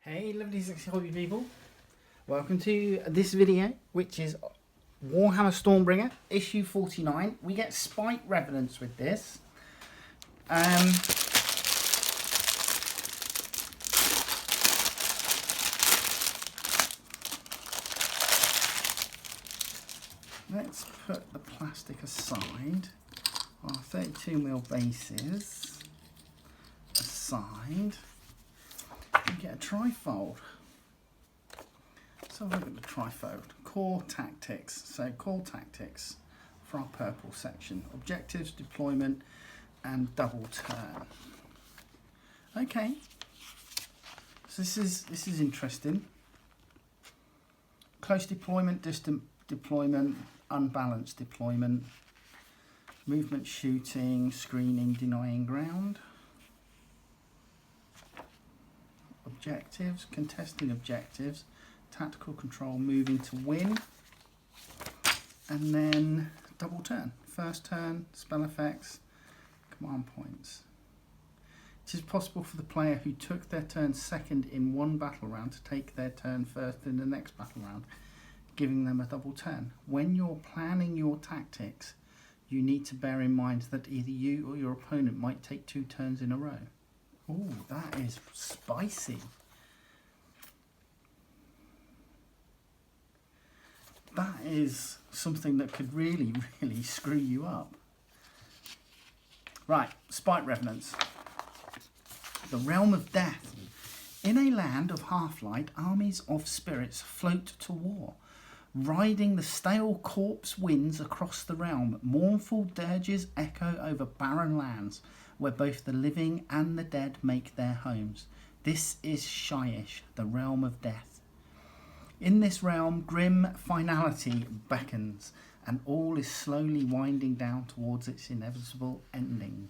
Hey lovely sexy hobby people, welcome to this video, which is Warhammer Stormbringer issue 49. We get Spite-Revenants with this. Let's put the plastic aside, our 32mm bases aside. Get a trifold. So look at the trifold. Core tactics. So core tactics for our purple section. Objectives, deployment, and double turn. Okay. So this is interesting. Close deployment, distant deployment, unbalanced deployment, movement shooting, screening, denying ground. Objectives, contesting objectives, tactical control, moving to win, and then double turn. First turn, spell effects, command points. It is possible for the player who took their turn second in one battle round to take their turn first in the next battle round, giving them a double turn. When you're planning your tactics, you need to bear in mind that either you or your opponent might take 2 turns in a row. Oh, that is spicy. That is something that could really, really screw you up. Right, Spite-Revenants. The realm of death. In a land of half-light, armies of spirits float to war. Riding the stale corpse winds across the realm, mournful dirges echo over barren lands, where both the living and the dead make their homes. This is Shyish, the realm of death. In this realm, grim finality beckons, and all is slowly winding down towards its inevitable ending.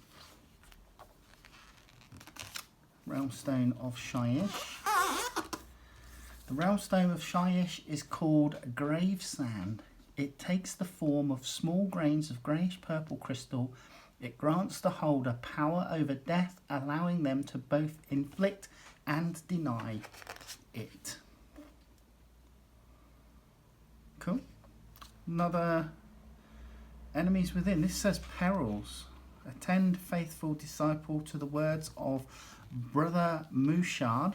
Realmstone of Shyish. The Realmstone of Shyish is called Grave Sand. It takes the form of small grains of greyish-purple crystal. It grants the holder power over death, allowing them to both inflict and deny it. Cool. Another enemies within. This says perils. Attend, faithful disciple, to the words of Brother Mushard.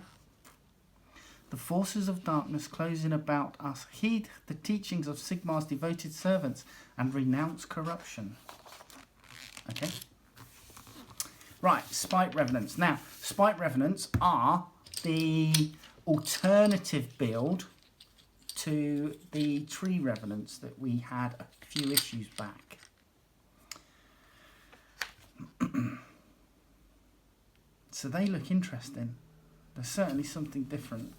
The forces of darkness close in about us. Heed the teachings of Sigmar's devoted servants and renounce corruption. Okay. Right, Spite-Revenants. Now, Spite-Revenants are the alternative build to the Tree-Revenants that we had a few issues back. So they look interesting. There's certainly something different.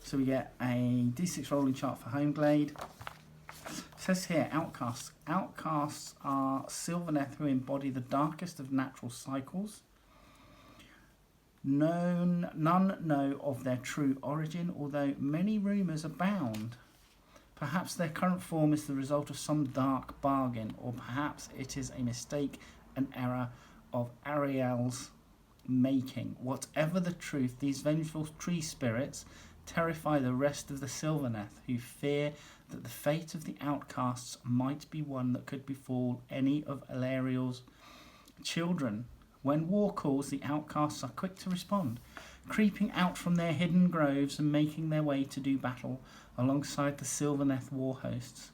So we get a D6 rolling chart for Homeglade. It says here, Outcasts. Outcasts are Sylvaneth who embody the darkest of natural cycles. None know of their true origin, although many rumours abound. Perhaps their current form is the result of some dark bargain, or perhaps it is a mistake, an error of Ariel's making. Whatever the truth, these vengeful tree spirits terrify the rest of the Sylvaneth, who fear that the fate of the outcasts might be one that could befall any of Alariel's children. When war calls, the outcasts are quick to respond, creeping out from their hidden groves and making their way to do battle alongside the Sylvaneth war hosts.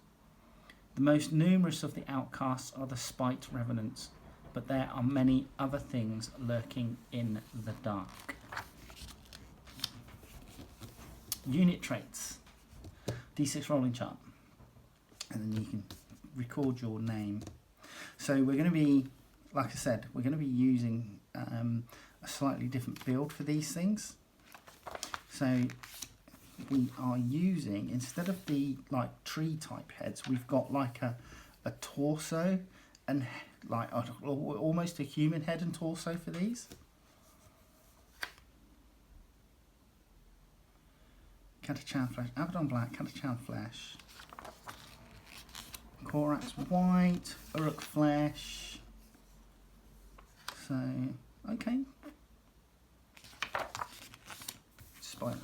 The most numerous of the outcasts are the Spite-Revenants, but there are many other things lurking in the dark. Unit traits. D6 rolling chart. And then you can record your name. So we're going to be, like I said, we're going to be using a slightly different build for these things. So we are using, instead of the like tree type heads, we've got like a torso and like almost a human head and torso for these. Catachan flesh, Abaddon black, Catachan flesh, Korax white, Uruk flesh. So, okay. Spite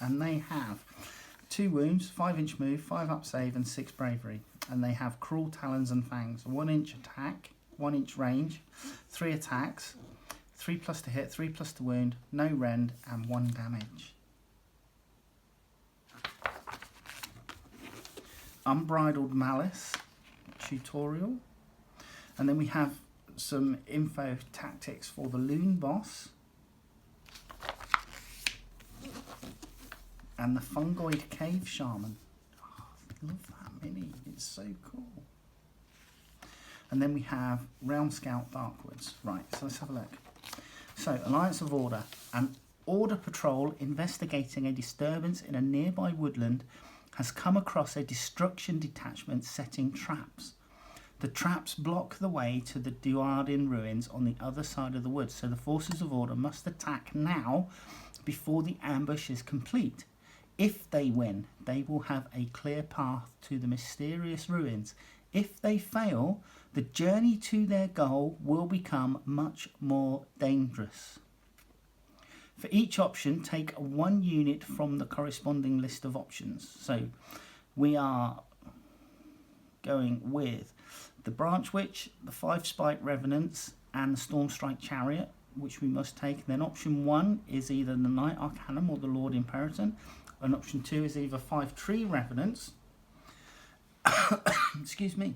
and they have 2 wounds, 5-inch move, 5 up save, and 6 bravery. And they have cruel talons and fangs, 1-inch attack, 1-inch range, 3 attacks, 3+ to hit, 3+ to wound, no rend, and 1 damage. Unbridled Malice tutorial, and then we have some info tactics for the Loon Boss and the Fungoid Cave Shaman. Oh, I love that mini, it's so cool. And then we have Realm Scout Darkwoods. Right, so let's have a look. So, Alliance of Order. An Order patrol investigating a disturbance in a nearby woodland has come across a destruction detachment setting traps. The traps block the way to the Duardin ruins on the other side of the woods, so the forces of order must attack now before the ambush is complete. If they win, they will have a clear path to the mysterious ruins. If they fail, the journey to their goal will become much more dangerous. For each option, take 1 unit from the corresponding list of options. So we are going with the Branch Witch, the 5 Spite-Revenants, and the Stormstrike Chariot, which we must take. Then option 1 is either the Knight Arcanum or the Lord Imperator, and option 2 is either 5 Tree-Revenants, excuse me,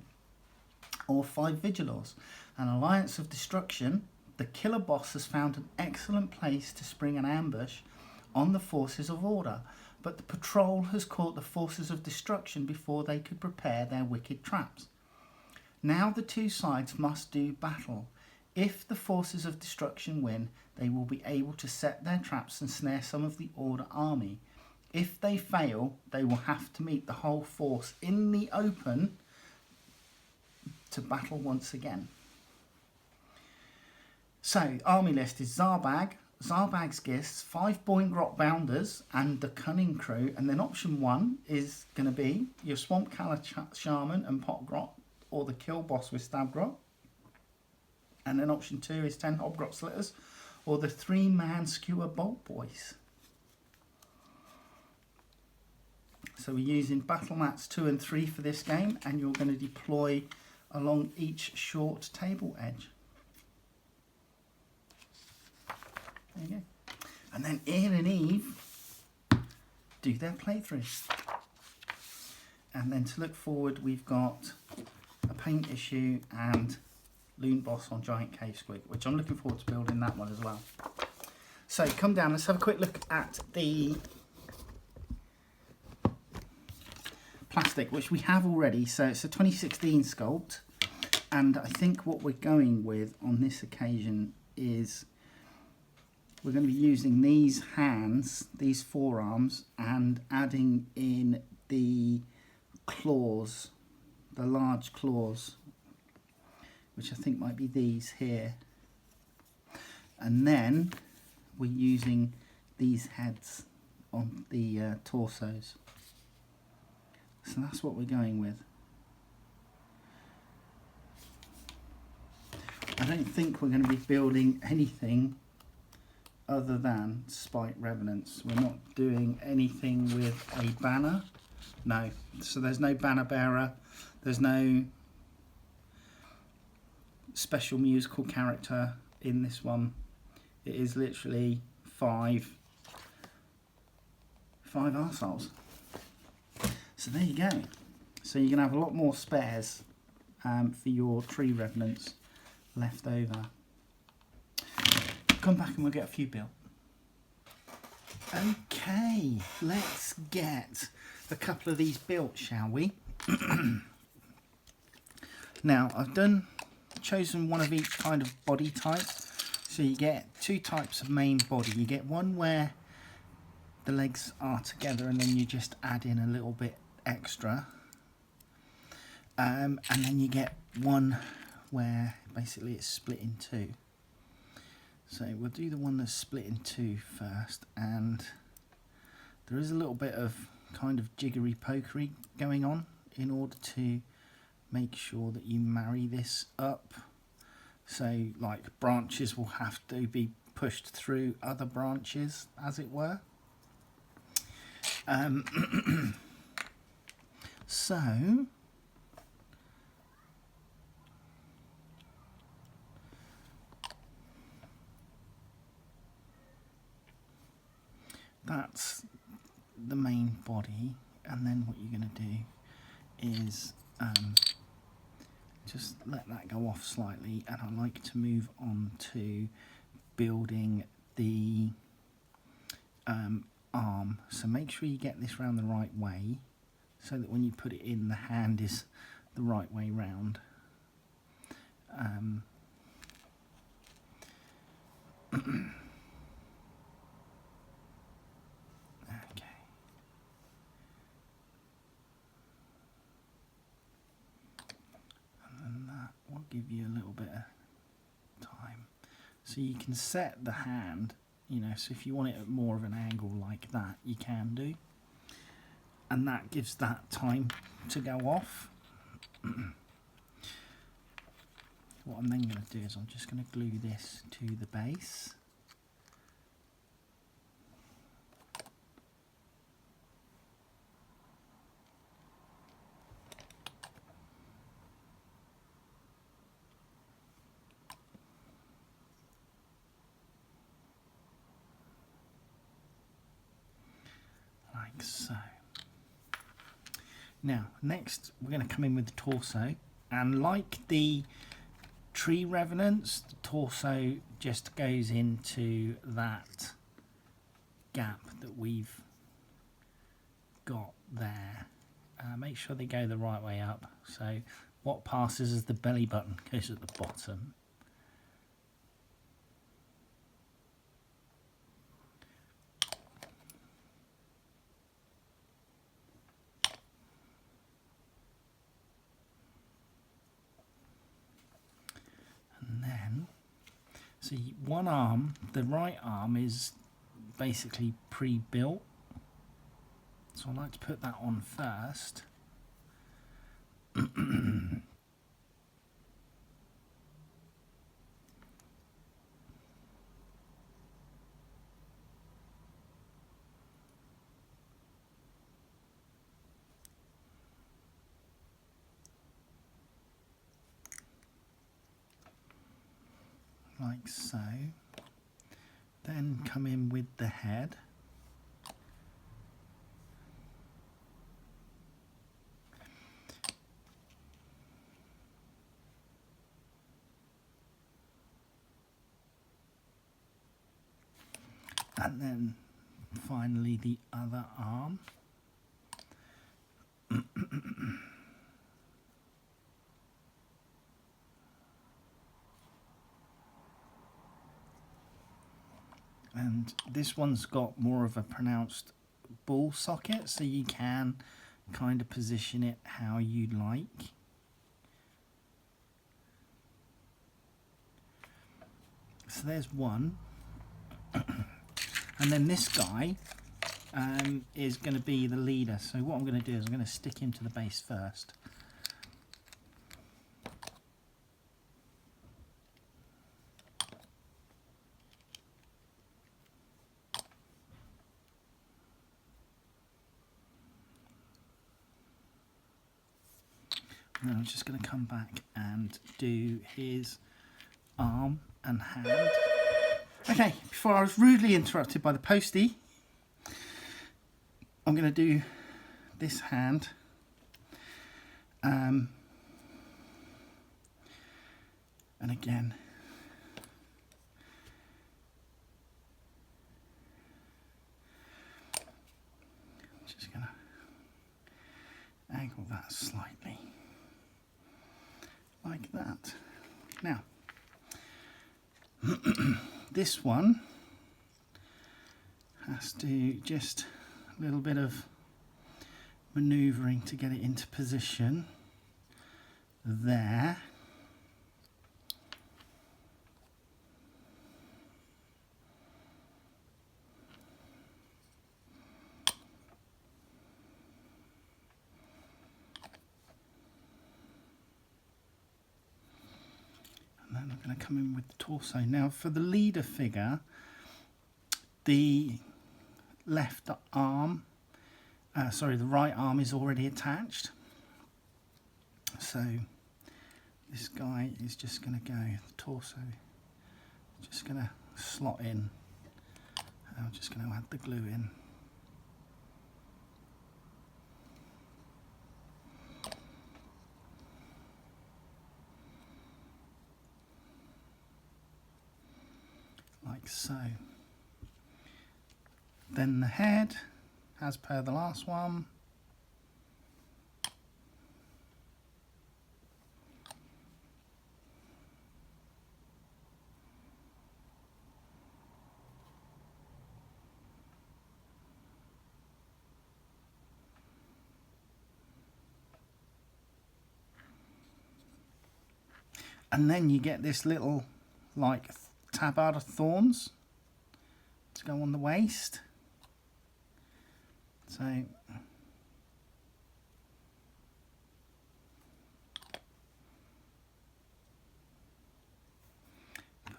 or 5 Vigilors. An Alliance of Destruction. The killer boss has found an excellent place to spring an ambush on the forces of order, but the patrol has caught the forces of destruction before they could prepare their wicked traps. Now the 2 sides must do battle. If the forces of destruction win, they will be able to set their traps and snare some of the Order army. If they fail, they will have to meet the whole force in the open to battle once again. So, army list is Zarbag, Zarbag's Gifts, 5 Boingrot Bounders, and the Cunning Crew. And then option 1 is going to be your Swamp Calla Shaman and Potgrot, or the Kill Boss with Stabgrot. And then option 2 is 10 Hobgrot Slitters, or the 3-man Skewer Bolt Boys. So we're using battle mats 2 and 3 for this game, and you're going to deploy along each short table edge. There you go. And then Ian and Eve do their playthrough. And then to look forward, we've got a paint issue and Loon Boss on Giant Cave Squig, which I'm looking forward to building that one as well. So come down, let's have a quick look at the plastic, which we have already. So it's a 2016 sculpt, and I think what we're going with on this occasion is we're going to be using these hands, these forearms, and adding in the claws, the large claws, which I think might be these here. And then we're using these heads on the torsos. So that's what we're going with. I don't think we're going to be building anything other than Spite-Revenants. We're not doing anything with a banner. No. So there's no banner bearer. There's no special musical character in this one. It is literally five arseholes. So there you go. So you're going to have a lot more spares for your Tree-Revenants left over. Come back and we'll get a few built. Okay, let's get a couple of these built, shall we? Now, I've chosen one of each kind of body type. So you get 2 types of main body. You get one where the legs are together and then you just add in a little bit extra. And then you get one where basically it's split in 2. So we'll do the one that's split in 2 first, and there is a little bit of kind of jiggery pokery going on in order to make sure that you marry this up. So like branches will have to be pushed through other branches, as it were. So that's the main body, and then what you're going to do is just let that go off slightly, and I like to move on to building the arm. So make sure you get this round the right way, so that when you put it in, the hand is the right way round. Okay. And then that will give you a little bit of time. So you can set the hand, you know, so if you want it at more of an angle like that, you can do. And that gives that time to go off. What I'm then going to do is I'm just going to glue this to the base. Like so. Now, next we're going to come in with the torso, and like the Tree-Revenants, the torso just goes into that gap that we've got there. Make sure they go the right way up. So what passes as the belly button goes at the bottom. So one arm, the right arm, is basically pre-built. So I like to put that on first. Like so. Then come in with the head. And then finally the other arm. And this one's got more of a pronounced ball socket, so you can kind of position it how you'd like. So there's one. And then this guy is going to be the leader. So what I'm going to do is I'm going to stick him to the base first. And I'm just going to come back and do his arm and hand. Okay, before I was rudely interrupted by the postie, I'm going to do this hand. And again, I'm just going to angle that slightly. Like that. Now, this one has to just a little bit of manoeuvring to get it into position there. And I'm going to come in with the torso. Now for the leader figure, the left arm sorry, the right arm is already attached. So this guy is just going to go, the torso, just going to slot in. I'm just going to add the glue in. Like so. Then the head, as per the last one. And then you get this little like tabard of thorns to go on the waist. So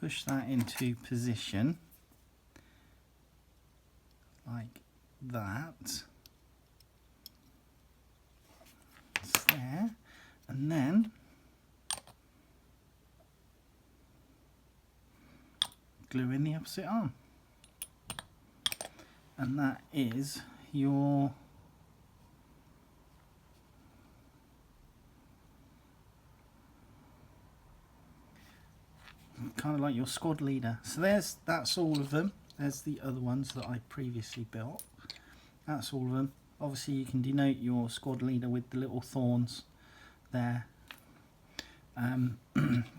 push that into position like that. It's there, and then glue in the opposite arm, and that is your kind of like your squad leader. So that's all of them. There's the other ones that I previously built. That's all of them. Obviously you can denote your squad leader with the little thorns there.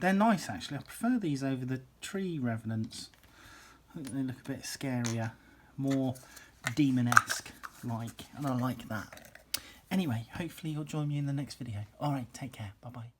They're nice actually. I prefer these over the Tree-Revenants. I think they look a bit scarier, more demon-esque like, and I like that. Anyway, hopefully you'll join me in the next video. Alright, take care. Bye bye.